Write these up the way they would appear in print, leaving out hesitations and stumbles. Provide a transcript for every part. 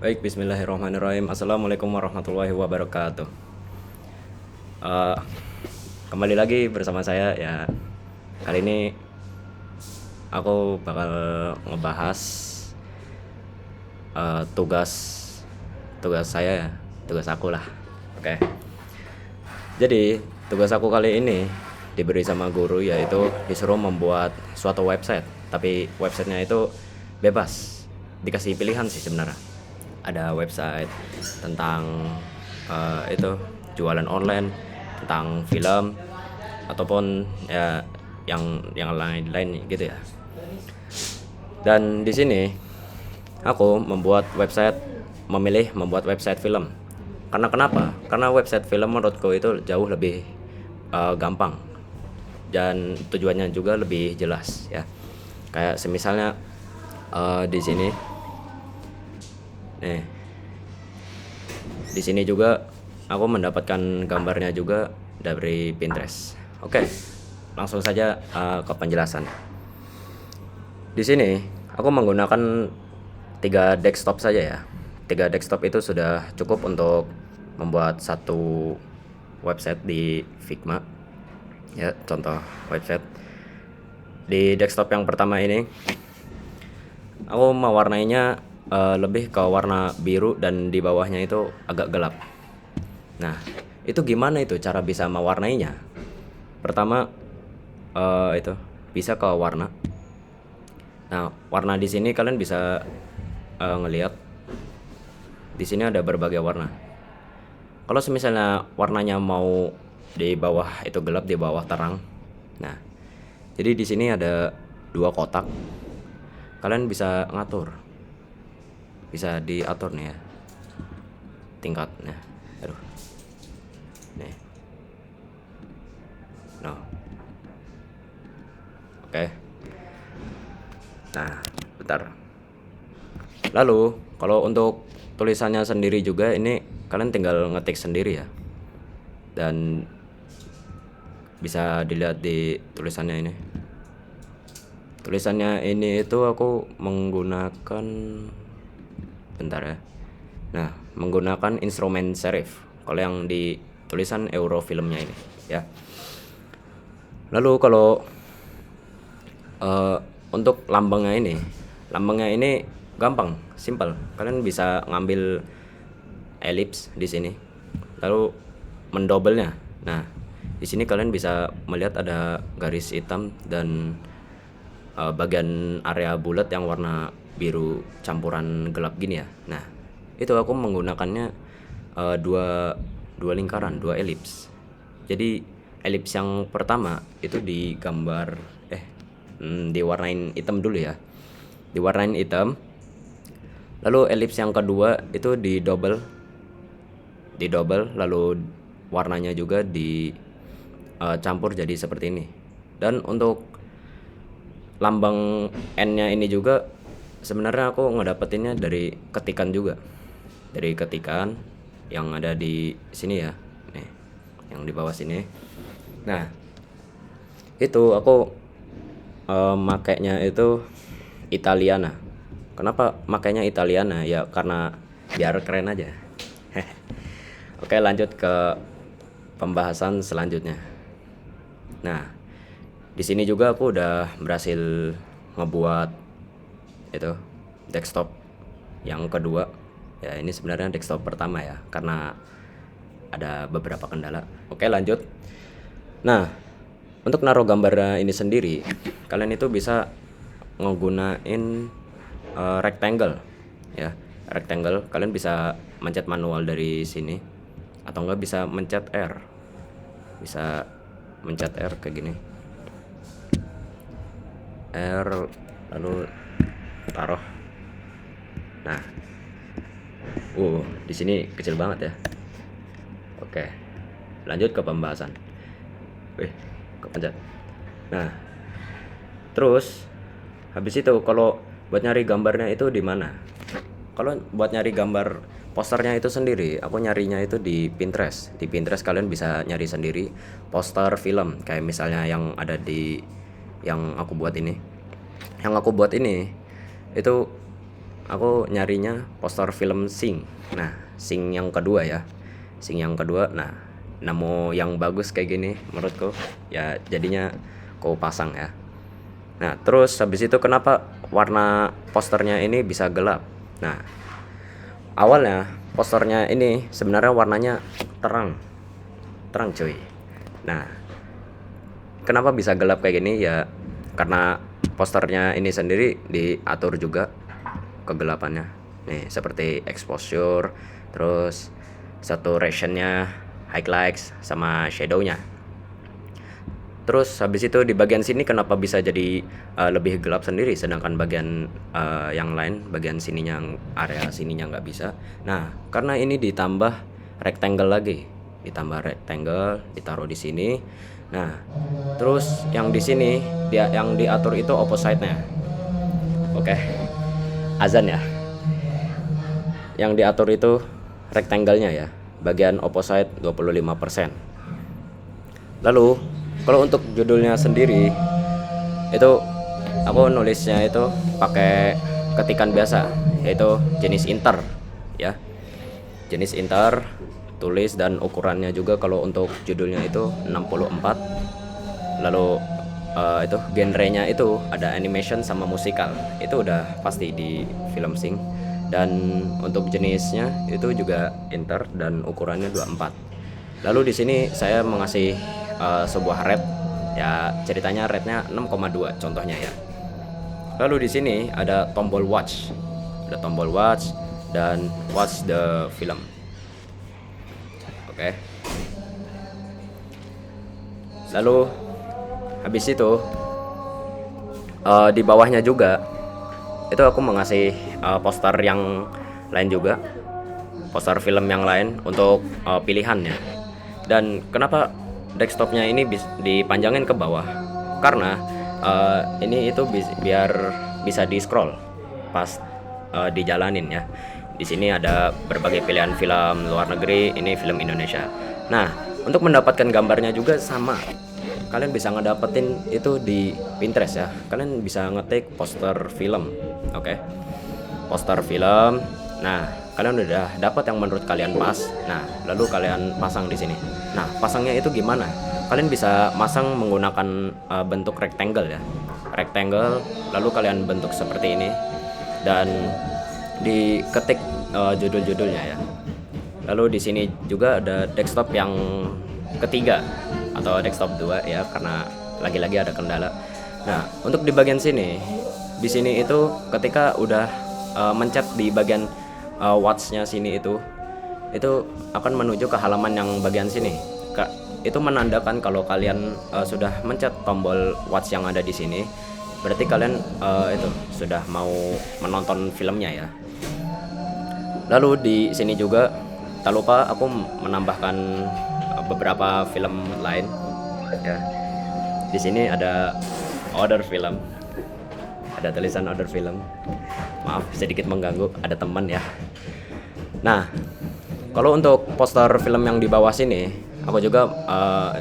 Baik, bismillahirrahmanirrahim. Assalamualaikum warahmatullahi wabarakatuh. Eh, Kembali lagi bersama saya ya. Kali ini aku bakal ngebahas tugas tugas saya ya, tugas aku lah. Oke. Jadi tugas aku kali ini diberi sama guru, yaitu disuruh membuat suatu website. Tapi websitenya itu bebas, dikasih pilihan sih sebenarnya. Ada website tentang itu jualan online, tentang film, ataupun ya yang lain-lain gitu ya. Dan di sini aku memilih membuat website film. Karena kenapa? Karena website film menurutku itu jauh lebih gampang, dan tujuannya juga lebih jelas ya. Kayak semisalnya di sini nih, di sini juga aku mendapatkan gambarnya juga dari Pinterest. Oke, langsung saja ke penjelasan. Di sini aku menggunakan 3 desktop saja ya. 3 desktop itu sudah cukup untuk membuat satu website di Figma. Ya, contoh website. Di desktop yang pertama ini, aku mewarnainya lebih ke warna biru dan di bawahnya itu agak gelap. Nah, itu gimana itu cara bisa mewarnainya? Pertama, itu bisa ke warna. Nah, warna di sini kalian bisa ngelihat. Di sini ada berbagai warna. Kalau misalnya warnanya mau di bawah itu gelap, di bawah terang. Nah, jadi di sini ada 2 kotak. Kalian bisa ngatur. Bisa diatur nih ya. Tingkatnya. Aduh. Nih. No. Oke. Nah, bentar. Lalu, kalau untuk tulisannya sendiri juga, ini kalian tinggal ngetik sendiri ya. Dan bisa dilihat di tulisannya ini. Tulisannya ini itu aku menggunakan, bentar ya. Nah, menggunakan instrumen serif. Kalau yang di tulisan Eurofilmnya ini ya. Lalu kalau untuk lambangnya ini gampang, simple. Kalian bisa ngambil elips di sini, lalu mendobelnya. Nah, di sini kalian bisa melihat ada garis hitam dan bagian area bulat yang warna biru campuran gelap gini ya. Nah, itu aku menggunakannya dua lingkaran, 2 elips. Jadi elips yang pertama itu diwarnain hitam dulu ya, diwarnain hitam. Lalu elips yang kedua itu didobel, lalu warnanya juga dicampur jadi seperti ini. Dan untuk lambang N-nya ini juga sebenarnya aku ngedapetinnya dari ketikan juga, dari ketikan yang ada di sini ya, nih, yang di bawah sini. Nah, itu aku makainya itu Italiana. Kenapa makainya Italiana? Ya karena biar keren aja. Oke, lanjut ke pembahasan selanjutnya. Nah, di sini juga aku udah berhasil ngebuat itu desktop yang kedua. Ya, ini sebenarnya desktop pertama ya, karena ada beberapa kendala. Oke, lanjut. Nah, untuk naruh gambar ini sendiri, kalian itu bisa ngegunain rectangle ya. Rectangle kalian bisa mencet manual dari sini, atau enggak bisa mencet R. Bisa mencet R kayak gini. R, lalu taruh. Nah, di sini kecil banget ya. Oke, lanjut ke pembahasan. Kepencet. Nah, terus habis itu kalau buat nyari gambarnya itu di mana? Kalau buat nyari gambar posternya itu sendiri, aku nyarinya itu di Pinterest. Di Pinterest kalian bisa nyari sendiri poster film, kayak misalnya yang ada di yang aku buat ini. Yang aku buat ini itu aku nyarinya poster film Sing. Nah, Sing yang kedua ya. Sing yang kedua. Nah, nemu yang bagus kayak gini menurutku ya, jadinya aku pasang ya. Nah, terus habis itu kenapa warna posternya ini bisa gelap? Nah, awalnya posternya ini sebenarnya warnanya terang. Terang cuy. Nah, kenapa bisa gelap kayak gini ya? Karena posternya ini sendiri diatur juga kegelapannya. Nih, seperti exposure, terus saturationnya, highlights, sama shadownya. Terus habis itu di bagian sini kenapa bisa jadi lebih gelap sendiri, sedangkan bagian yang lain, bagian sininya, area sininya nggak bisa. Nah, karena ini ditambah rectangle lagi, ditambah rectangle, ditaruh di sini. Nah, terus yang di sini dia yang diatur itu opposite-nya. Oke, azan ya. Yang diatur itu rectangle-nya ya, bagian opposite 25%. Lalu kalau untuk judulnya sendiri itu aku nulisnya itu pakai ketikan biasa, yaitu jenis inter ya. Jenis inter, tulis, dan ukurannya juga kalau untuk judulnya itu 64. Lalu itu genrenya itu ada animation sama musikal. Itu udah pasti di film Sing. Dan untuk jenisnya itu juga inter dan ukurannya 24. Lalu di sini saya mengasih sebuah rate ya, ceritanya rate-nya 6,2 contohnya ya. Lalu di sini ada tombol watch. Ada tombol watch dan watch the film. Oke. Lalu habis itu di bawahnya juga itu aku mengasih poster yang lain juga, poster film yang lain untuk pilihannya. Dan kenapa desktopnya ini dipanjangin ke bawah? Karena ini itu biar bisa di scroll pas dijalanin ya. Di sini ada berbagai pilihan film luar negeri, ini film Indonesia. Nah, untuk mendapatkan gambarnya juga sama. Kalian bisa ngedapetin itu di Pinterest ya. Kalian bisa ngetik poster film. Oke. Poster film. Nah, kalian udah dapat yang menurut kalian pas. Nah, lalu kalian pasang di sini. Nah, pasangnya itu gimana? Kalian bisa masang menggunakan bentuk rectangle ya. Rectangle, lalu kalian bentuk seperti ini dan diketik judul-judulnya ya. Lalu di sini juga ada desktop yang ketiga atau desktop 2 ya, karena lagi-lagi ada kendala. Nah, untuk di bagian sini, di sini itu ketika udah mencet di bagian watch-nya sini itu akan menuju ke halaman yang bagian sini. Itu menandakan kalau kalian sudah mencet tombol watch yang ada di sini, berarti kalian itu sudah mau menonton filmnya ya. Lalu di sini juga tak lupa aku menambahkan beberapa film lain ya. Di sini ada order film, ada tulisan order film. Maaf sedikit mengganggu, ada teman ya. Nah, kalau untuk poster film yang di bawah sini, aku juga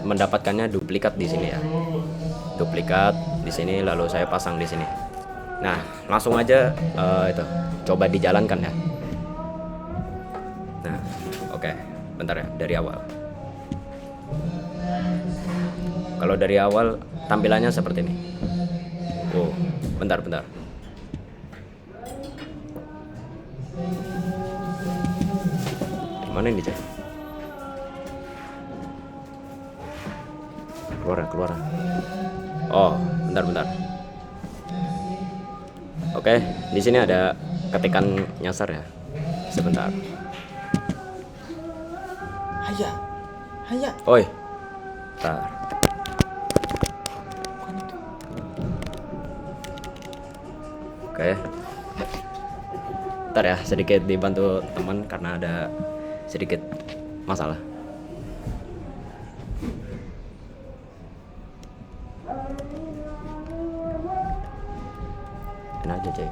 mendapatkannya duplikat di sini ya. Duplikat di sini, lalu saya pasang di sini. Nah, langsung aja itu coba dijalankan ya. Nah, oke, bentar ya, dari awal. Kalau dari awal tampilannya seperti ini. Oh, bentar. Gimana ini cek? Keluar. Oh, bentar. Oke, di sini ada ketikan nyasar ya. Sebentar. Haya. Oi. Bentar. Oke. Bentar ya, sedikit dibantu teman karena ada sedikit masalah. Enak aja, Cek.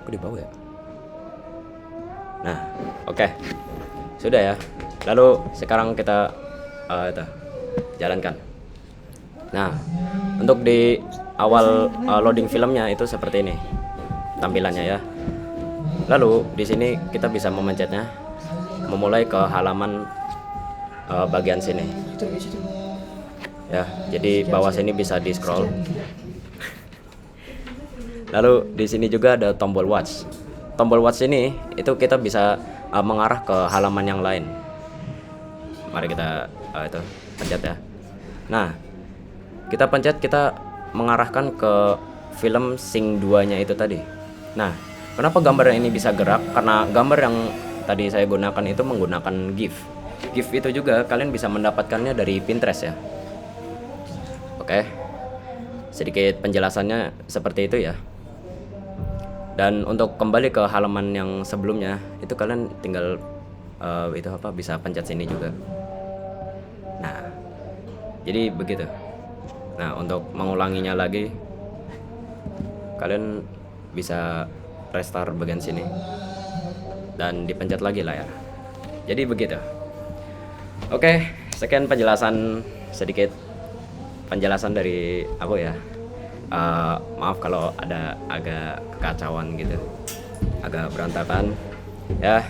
Kok di bawah ya? Nah, oke. Sudah ya. Lalu sekarang kita jalankan. Nah, untuk di awal loading filmnya itu seperti ini tampilannya ya. Lalu di sini kita bisa memencetnya, memulai ke halaman bagian sini. Ya, jadi bawah sini bisa di scroll. Lalu di sini juga ada tombol watch. Tombol watch ini itu kita bisa mengarah ke halaman yang lain. Mari kita itu pencet ya. Nah, kita pencet, kita mengarahkan ke film Sing 2-nya itu tadi. Nah, kenapa gambar ini bisa gerak? Karena gambar yang tadi saya gunakan itu menggunakan GIF. GIF itu juga kalian bisa mendapatkannya dari Pinterest ya. Oke, sedikit penjelasannya seperti itu ya. Dan untuk kembali ke halaman yang sebelumnya, itu kalian tinggal bisa pencet sini juga. Nah, jadi begitu. Nah, untuk mengulanginya lagi, kalian bisa restart bagian sini dan dipencet lagi layar. Jadi begitu. Oke, sekian sedikit penjelasan dari aku ya. Maaf kalau ada agak kekacauan gitu, agak berantakan ya.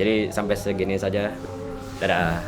Jadi sampai segini saja. Dadah.